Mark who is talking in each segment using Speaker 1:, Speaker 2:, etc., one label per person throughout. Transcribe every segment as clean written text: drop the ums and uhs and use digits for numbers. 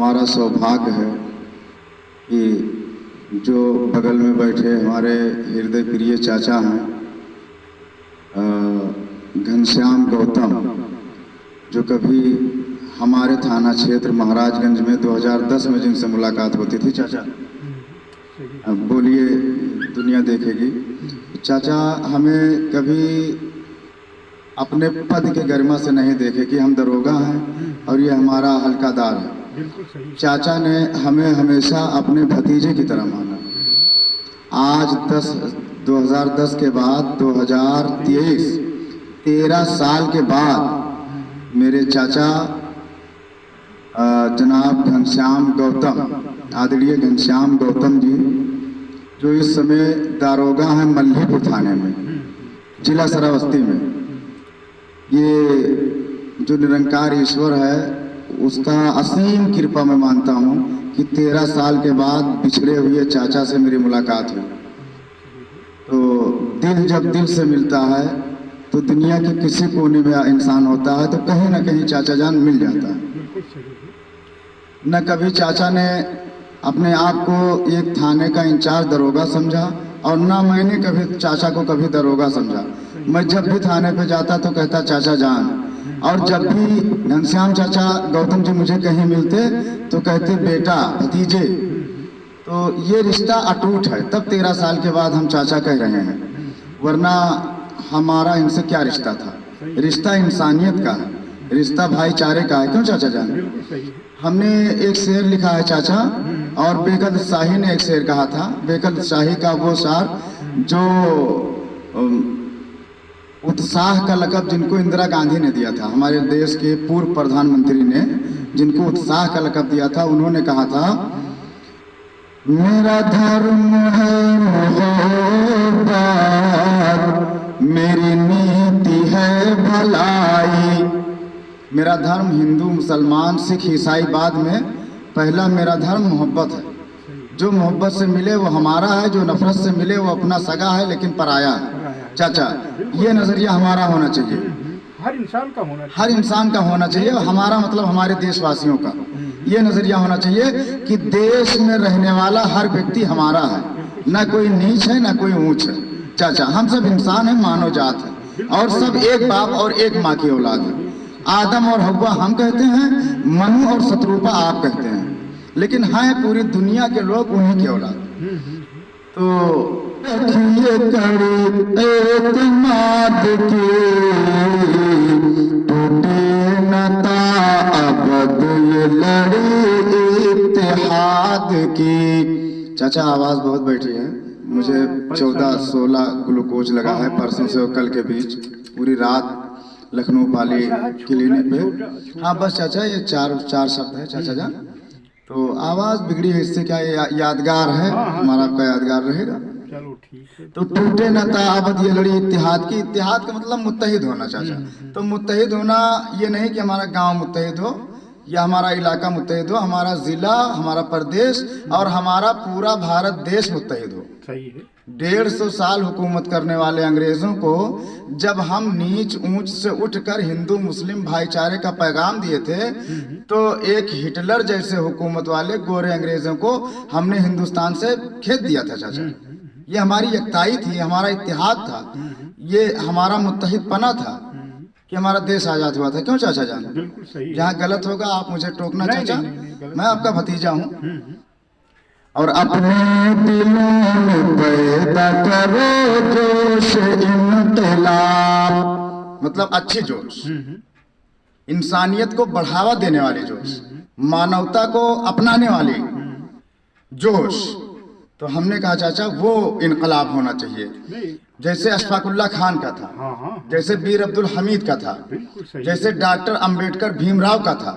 Speaker 1: हमारा सौभाग्य है कि जो बगल में बैठे हमारे हृदय प्रिय चाचा हैं घनश्याम गौतम, जो कभी हमारे थाना क्षेत्र महाराजगंज में 2010 में जिनसे मुलाकात होती थी। चाचा अब बोलिए, दुनिया देखेगी। चाचा हमें कभी अपने पद के गरिमा से नहीं देखे कि हम दरोगा हैं और ये हमारा हल्कादार है। चाचा ने हमें हमेशा अपने भतीजे की तरह माना। आज 2010 के बाद 2023 13 साल के बाद मेरे चाचा जनाब घनश्याम गौतम, आदरणीय घनश्याम गौतम जी, जो इस समय दारोगा हैं मल्लीपुर थाने में, जिला श्रावस्ती में। ये जो निरंकार ईश्वर है उसका असीम कृपा मैं मानता हूँ कि 13 साल के बाद बिछड़े हुए चाचा से मेरी मुलाकात हुई। तो दिल जब दिल से मिलता है तो दुनिया के किसी कोने में इंसान होता है तो कहीं ना कहीं चाचा जान मिल जाता है। न कभी चाचा ने अपने आप को एक थाने का इंचार्ज दरोगा समझा और ना मैंने कभी चाचा को कभी दरोगा समझा। मैं जब भी थाने पे जाता तो कहता चाचा जान, और जब भी घनश्याम चाचा गौतम जी मुझे कहीं मिलते तो कहते बेटा, भतीजे। तो ये रिश्ता अटूट है। तब 13 साल के बाद हम चाचा कह रहे हैं, वरना हमारा इनसे क्या रिश्ता था। रिश्ता इंसानियत का है, रिश्ता भाईचारे का है। क्यों चाचा जान? हमने एक शेर लिखा है चाचा, और बेगल शाही ने एक शेर कहा था। बेगल शाही का वो शार जो उत्साह का लक़ब जिनको इंदिरा गांधी ने दिया था, हमारे देश के पूर्व प्रधानमंत्री ने जिनको उत्साह का लक़ब दिया था, उन्होंने कहा था मेरा धर्म है मोहब्बत, मेरी नीति है भलाई। मेरा धर्म हिंदू मुसलमान सिख ईसाई बाद में, पहला मेरा धर्म मोहब्बत है। जो मोहब्बत से मिले वो हमारा है, जो नफरत से मिले वो अपना सगा है लेकिन पराया है। चाचा ये नज़रिया हमारा होना चाहिए, हर इंसान का होना चाहिए। हमारा मतलब हमारे देशवासियों का ये नज़रिया होना चाहिए कि देश में रहने वाला हर व्यक्ति हमारा है, ना कोई नीच है ना कोई ऊंच है। चाचा हम सब इंसान हैं, मानव जात है, और सब एक बाप और एक माँ की औलाद है। आदम और हव्वा हम कहते हैं, मनु और शत्रुपा आप कहते हैं, लेकिन हैं पूरी दुनिया के लोग उन्हीं की औलाद। तो रखिए कड़ी एतमाद की, टूटे न ताअबद ये लड़ी इत्तेहाद की। चाचा आवाज बहुत बैठी है, मुझे 14-16 ग्लूकोज लगा है परसों से और कल के बीच, पूरी रात लखनऊ पाली क्लिनिक पे। हाँ बस चाचा ये चार शब्द है चाचा जान। तो आवाज बिगड़ी है, इससे क्या यादगार है, हमारा आपका यादगार रहेगा।
Speaker 2: चलो ठीक है।
Speaker 1: तो टूटे न ताअबद ये लड़ी इत्तेहाद की। इत्तेहाद का मतलब मुत्तहिद होना चाचा। तो मुत्तहिद होना ये नहीं कि हमारा गांव मुत्तहिद हो या हमारा इलाका मुत्तहिद हो, हमारा जिला, हमारा प्रदेश और हमारा पूरा भारत देश मुत्तहिद हो।
Speaker 2: सही है।
Speaker 1: 150 साल हुकूमत करने वाले अंग्रेजों को जब हम नीच ऊंच से उठकर हिंदू मुस्लिम भाईचारे का पैगाम दिए थे, तो एक हिटलर जैसे हुकूमत वाले गोरे अंग्रेजों को हमने हिंदुस्तान से खेद दिया था चाचा। ये हमारी एकताई थी, हमारा इत्तेहाद था, ये हमारा मुत्तहिदपना था कि हमारा देश आजाद हुआ था। क्यों चाचा जान?
Speaker 2: बिल्कुल सही।
Speaker 1: जहाँ गलत होगा आप मुझे टोकना चाचा, मैं आपका भतीजा हूँ। और अपने दिलों में पैदा करो जोश इनकलाब, मतलब अच्छी जोश, इंसानियत को बढ़ावा देने वाली जोश, मानवता को अपनाने वाली जोश। तो हमने कहा चाचा वो इनकलाब होना चाहिए, जैसे अशफाकुल्ला खान का था, जैसे वीर अब्दुल हमीद का था, जैसे डॉक्टर अंबेडकर भीमराव का था,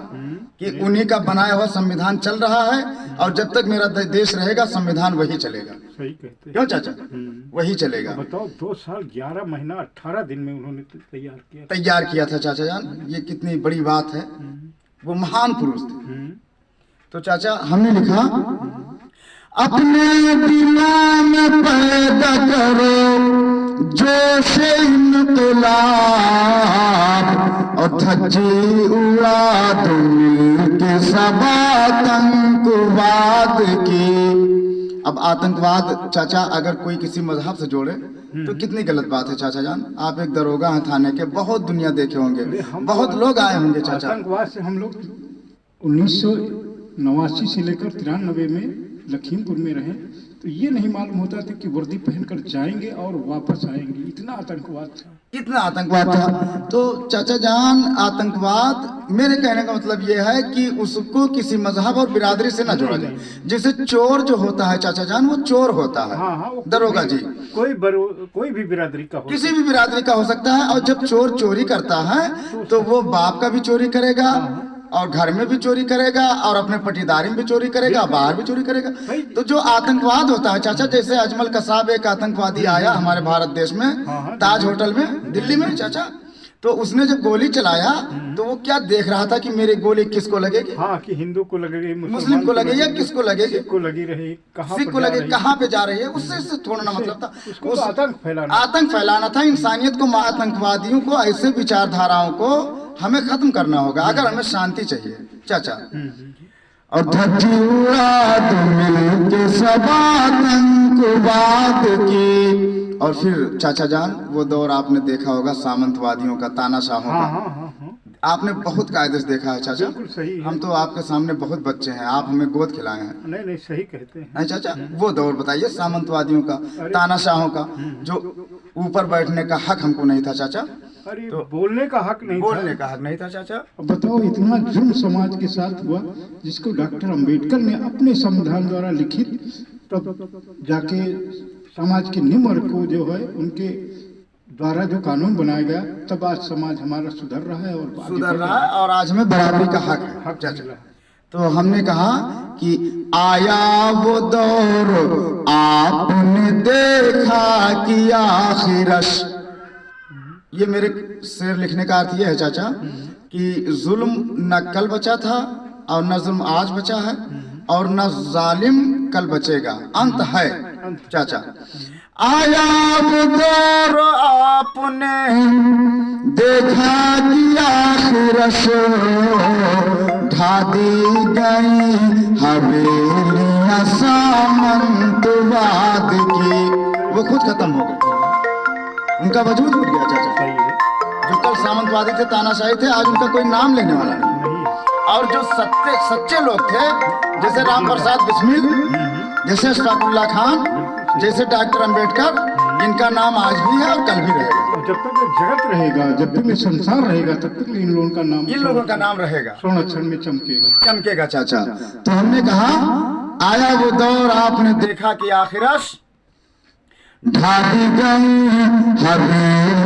Speaker 1: कि उन्हीं का बनाया हुआ संविधान चल रहा है और जब तक मेरा देश रहेगा संविधान वही चलेगा।
Speaker 2: सही कहते हैं।
Speaker 1: क्यों चाचा? वही चलेगा।
Speaker 2: बताओ 2 साल 11 महीना 18 दिन में उन्होंने
Speaker 1: तैयार किया था चाचा जान। ये कितनी बड़ी बात है, वो महान पुरुष थे। तो चाचा हमने लिखा अपने दिलों में पैदा करो जोश इनकलाब, और धज्जी उड़ा दो मिल के सबा आतंकवाद की। अब आतंकवाद चाचा अगर कोई किसी मजहब से जोड़े तो कितनी गलत बात है चाचा जान। आप एक दरोगा हैं थाने के, बहुत दुनिया देखे होंगे, बहुत लोग आए होंगे चाचा।
Speaker 2: आतंकवाद से हम लोग 1989 से लेकर 93 में लखीमपुर में रहे, तो ये नहीं मालूम होता था कि वर्दी पहनकर जाएंगे और वापस आएंगे, इतना आतंकवाद था।
Speaker 1: कितना आतंकवाद था। तो चाचा जान आतंकवाद मेरे कहने का मतलब ये है कि उसको किसी मजहब और बिरादरी से ना जोड़ा जाए। जैसे चोर जो होता है चाचा जान, वो चोर होता है।
Speaker 2: हाँ, वो
Speaker 1: दरोगा जी
Speaker 2: कोई भी बिरादरी का हो,
Speaker 1: किसी भी बिरादरी का हो सकता है। और जब चोर चोरी करता है तो वो बाप का भी चोरी करेगा और घर में भी चोरी करेगा और अपने पटीदारी में भी चोरी करेगा, बाहर भी चोरी करेगा। तो जो आतंकवाद होता है चाचा, जैसे अजमल कसाब एक आतंकवादी आया हमारे भारत देश में, ताज होटल में दिल्ली में चाचा, तो उसने जब गोली चलाया तो वो क्या देख रहा था कि मेरी गोली किसको लगेगी।
Speaker 2: हाँ, कि हिंदू को लगेगी,
Speaker 1: मुस्लिम को लगेगी या किसको लगेगी,
Speaker 2: सिख को लगी रही,
Speaker 1: सिख को लगे, कहाँ पे जा रही है, उससे थोड़ा ना मतलब था।
Speaker 2: उसको आतंक
Speaker 1: फैलाना था इंसानियत को। आतंकवादियों को, ऐसे विचारधाराओं को हमें खत्म करना होगा अगर हमें शांति चाहिए चाचा। और धरती उड़ा दो मिलके सब आतंकवाद की। और फिर चाचा जान वो दौर आपने देखा होगा सामंतवादियों का, तानाशाहों का। आपने बहुत कायदे से देखा है चाचा।
Speaker 2: सही है।
Speaker 1: हम तो आपके सामने बहुत बच्चे हैं, आप हमें गोद खिलाए हैं।
Speaker 2: नहीं सही कहते हैं।
Speaker 1: नहीं चाचा, वो दौर बताइए सामंतवादियों का, तानाशाहों का, जो ऊपर बैठने का हक हमको नहीं था चाचा।
Speaker 2: अरे तो बोलने का हक नहीं
Speaker 1: था चाचा।
Speaker 2: अब बताओ, इतना जुर्म समाज के साथ हुआ जिसको डॉक्टर अंबेडकर ने अपने संविधान द्वारा लिखित, तब जाके समाज के निम्न वर्ग को जो है उनके द्वारा जो कानून बनाया गया, तब आज समाज हमारा सुधर रहा है और
Speaker 1: आज हमें बराबरी का हक है चाचा। तो हमने कहा कि आया वो दौर आपने देखा कि आखिरश। ये मेरे शेर लिखने का अर्थ ये है चाचा कि जुल्म न कल बचा था और न जुल्म आज बचा है और न जालिम कल बचेगा, अंत है चाचा। आया वो दौर आपने देखा कि आखिरश ढा दी गई हवेलियां सामंतवाद की। वो खुद खत्म हो गई, उनका वजूद उठ गया चाचा। जो कल सामंतवादी थे, तानाशाही थे, आज उनका कोई नाम लेने वाला नहीं। और जो सच्चे लोग थे, जैसे राम प्रसाद बिस्मिल, जैसे अशफाकुल्लाह खान, जैसे डॉक्टर अंबेडकर, इनका नाम आज भी है और कल भी रहेगा।
Speaker 2: जब तक जगत रहेगा, जब तक संसार रहेगा, तब तक इन लोगों का नाम
Speaker 1: रहेगा,
Speaker 2: स्वर्ण अक्षर में चमकेगा
Speaker 1: चाचा। तो हमने कहा आया वो दौर आपने देखा कि आखिरश ढा दी गई हवेलियां